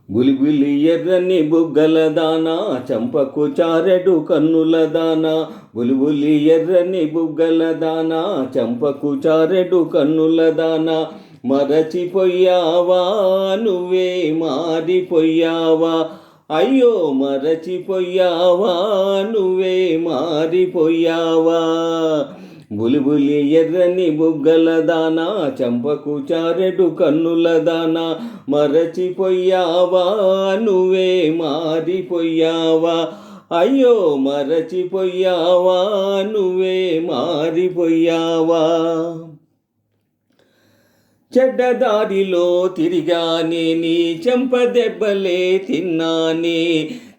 బులిబులి ఎర్రని బుగ్గల దానా, చంపకు చారెడు కన్నుల దానా. బులిబులి ఎర్రని బుగ్గల దానా, చంపకు చారెడు కన్నుల దానా. మరచిపోయావా నువ్వే మారిపోయావా, అయ్యో మరచిపోయావా నువ్వే మారిపోయావా. బులిబులి ఎర్రని బుగ్గల దానా, చంపకు చారెడు కన్నుల దానా. మరచిపోయావా నువ్వే మారిపోయావా, అయ్యో మరచిపోయావా నువ్వే మారిపోయావా. చెడ్డదారిలో తిరిగానే నీ చెంపదెబ్బలే తిన్నానే.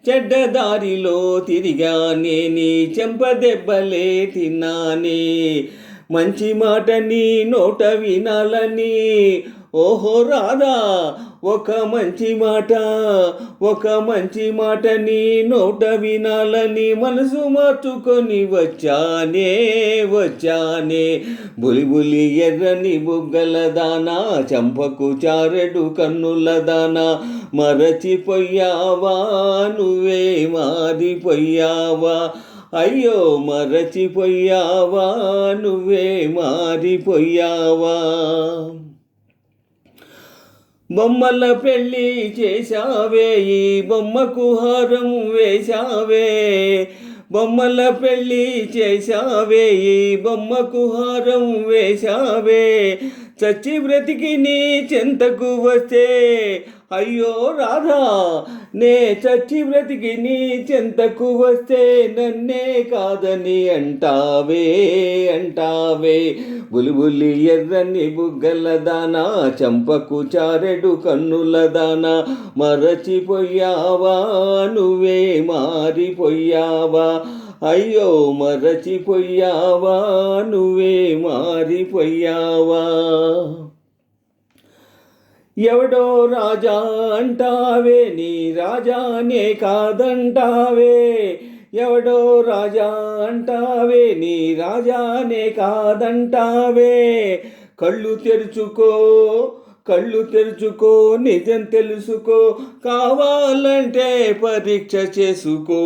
చెడ్డదారిలో తిరిగానే నీ చెంపదెబ్బలే తిన్నానే. మంచి మాట నీ నోట వినాలని ఓహో రాధా, ఒక మంచి మాట నీ నోట వినాలని మనసు మార్చుకొని వచ్చానే. బులిబులి ఎర్రని బుగ్గల దానా, చంపకు చారెడు కన్నుల దానా. మరచిపోయావా నువ్వే మారిపోయావా, అయ్యో మరచిపోయావా నువ్వే మారిపోయావా. బొమ్మల పెళ్ళి చేశావే, ఈ బొమ్మకు హారం వేశావే. బొమ్మల పెళ్ళి చేశావే, ఈ బొమ్మకు హారం వేశావే. చచ్చి బ్రతికి నీ చెంతకు వస్తే అయ్యో రాధా, నే చచ్చి బ్రతికి నీ చెంతకు వస్తే నన్నే కాదని అంటావే. బులిబులి ఎర్రని బుగ్గల దానా, చంపకు చారెడు కన్నుల దానా. మరచిపోయావా నువ్వే మారిపోయావా, అయ్యో మరచిపోయావా నువ్వే మారిపోయావా. ఎవడో రాజా అంటావే, నీ రాజానే కాదంటావే. ఎవడో రాజా అంటావే, నీ రాజానే కాదంటావే. కళ్ళు తెరుచుకో నిజం తెలుసుకో, కావాలంటే పరీక్ష చూసుకో.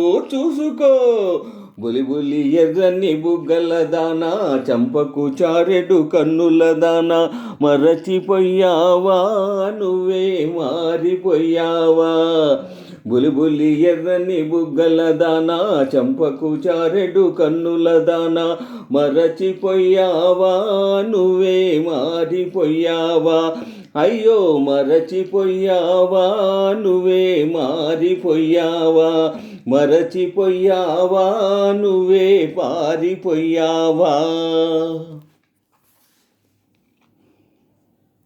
బులిబులి ఎర్రని బుగ్గల దానా, చంపకు చారెడు కన్నుల దానా. మరచిపోయావా నువ్వే మారిపోయావా. బులిబులి ఎర్రని బుగ్గల దానా, చంపకు చారెడు కన్నుల దానా. మరచిపోయావా నువ్వే మారిపోయావా, అయ్యో మరచిపోయావా నువ్వే మారిపోయావా. మరచిపోయావా నువ్వే పారిపోయావా.